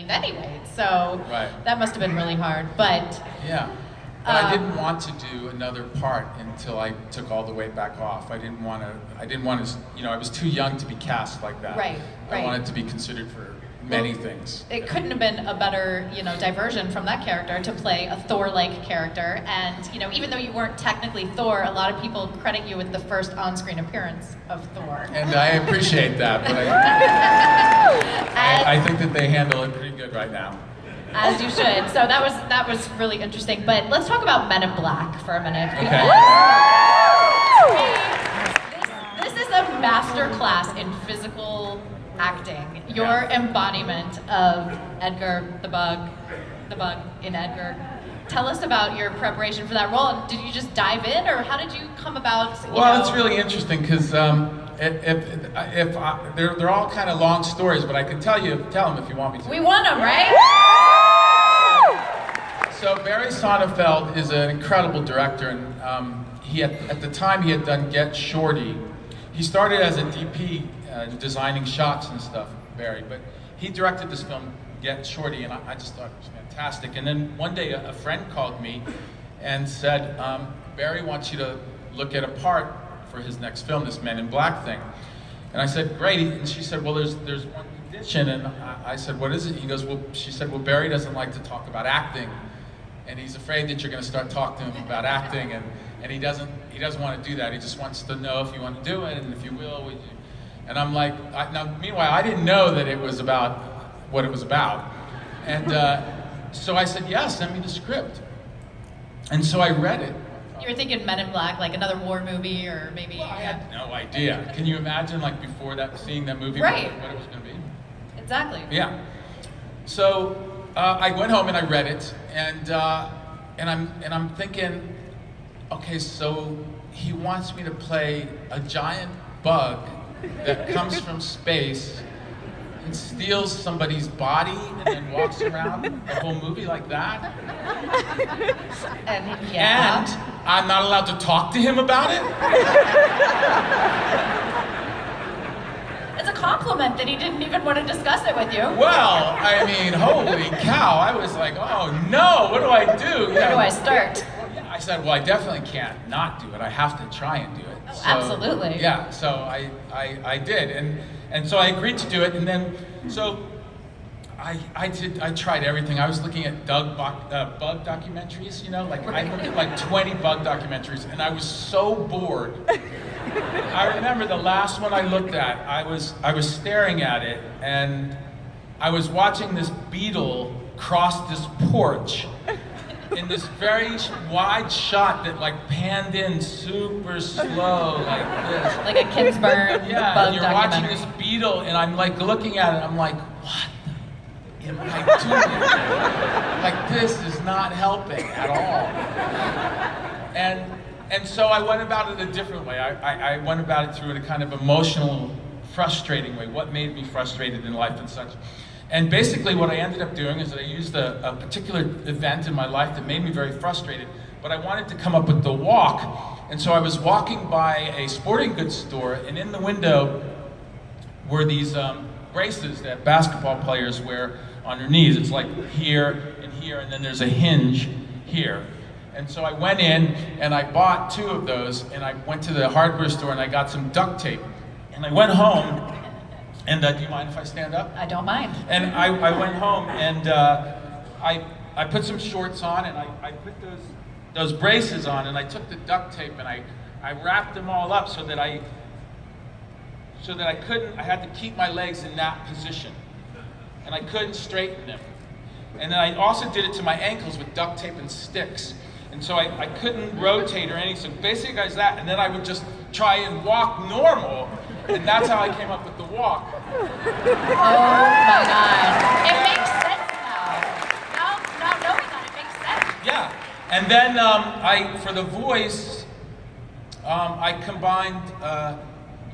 trained anyway, so Right. that must have been really hard. But Yeah. But I didn't want to do another part until I took all the weight back off. I didn't want to, you know, I was too young to be cast like that. Right, I right. wanted to be considered for many things. It couldn't have been a better, you know, diversion from that character to play a Thor-like character. And, you know, even though you weren't technically Thor, a lot of people credit you with the first on-screen appearance of Thor. And I appreciate that, but I think that they handle it pretty good right now. As you should. So that was really interesting. But let's talk about Men in Black for a minute. Okay. This is a master class in physical acting. Your embodiment of Edgar the Bug in Edgar. Tell us about your preparation for that role. Did you just dive in, or how did you come about? Well, it's really interesting because they're all kind of long stories, but I can tell them if you want me to. We want them, right? So Barry Sonnenfeld is an incredible director, and he at the time he had done Get Shorty. He started as a DP, designing shots and stuff, Barry, but he directed this film, Get Shorty, and I just thought it was fantastic. And then one day a friend called me and said, Barry wants you to look at a part for his next film, this Men in Black thing. And I said, great. And she said, well, there's one condition. And I said, what is it? He goes, well, she said, well, Barry doesn't like to talk about acting. And he's afraid that you're going to start talking to him about acting. And he doesn't want to do that. He just wants to know if you want to do it and if you will. Would you? And I'm like, now, meanwhile, I didn't know that it was about what it was about. And so I said, yeah, send me the script. And so I read it. You were thinking Men in Black, like another war movie, or maybe... Well, I had no idea. Can you imagine, like, before that, seeing that movie, right. what it was going to be? Exactly. Yeah. So I went home and I read it, and I'm thinking, okay, so he wants me to play a giant bug that comes from space and steals somebody's body and then walks around the whole movie like that. And yeah. And I'm not allowed to talk to him about it? It's a compliment that he didn't even want to discuss it with you. Well, I mean, holy cow. I was like, oh no, what do I do? Where do I start? I said, well, I definitely can't not do it. I have to try and do it. Oh, so, absolutely. Yeah, so I did. And so I agreed to do it. And then, so I tried everything. I was looking at bug documentaries, you know, like I looked at like 20 bug documentaries, and I was so bored. I remember the last one I looked at, I was staring at it, and I was watching this beetle cross this porch in this very wide shot that like panned in super slow like this. Like a Kingsburg yeah, bug and you're watching this beetle, and I'm like looking at it, I'm like, what am I doing? Like, this is not helping at all. And so I went about it a different way. I went about it through a kind of emotional, frustrating way. What made me frustrated in life and such. And basically what I ended up doing is that I used a particular event in my life that made me very frustrated, but I wanted to come up with the walk. And so I was walking by a sporting goods store, and in the window were these braces that basketball players wear on their knees. It's like here, and then there's a hinge here. And so I went in and I bought 2 of those, and I went to the hardware store and I got some duct tape. And I went home, and do you mind if I stand up? I don't mind. And I went home and I put some shorts on, and I put those braces on, and I took the duct tape and I wrapped them all up so that I had to keep my legs in that position. And I couldn't straighten them. And then I also did it to my ankles with duct tape and sticks. And so I couldn't rotate or anything. So basically I was that, and then I would just try and walk normal, and that's how I came up with the walk. Oh my God. It makes sense now. Now knowing that, it makes sense. Yeah. And then for the voice, I combined,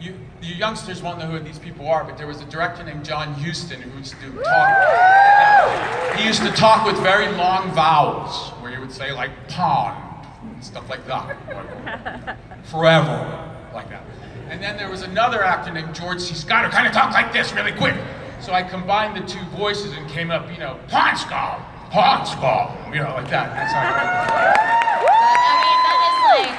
you youngsters won't know who these people are, but there was a director named John Huston who used to talk. He used to talk with very long vowels, where he would say like pond and stuff like that, forever, like that. And then there was another actor named George C. Scott who kind of talked like this really quick. So I combined the two voices and came up, you know, Hansko, you know, like that. That's how I I mean, that is like,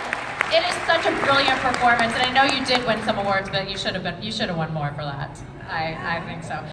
it is such a brilliant performance, and I know you did win some awards, but you should have won more for that. I think so.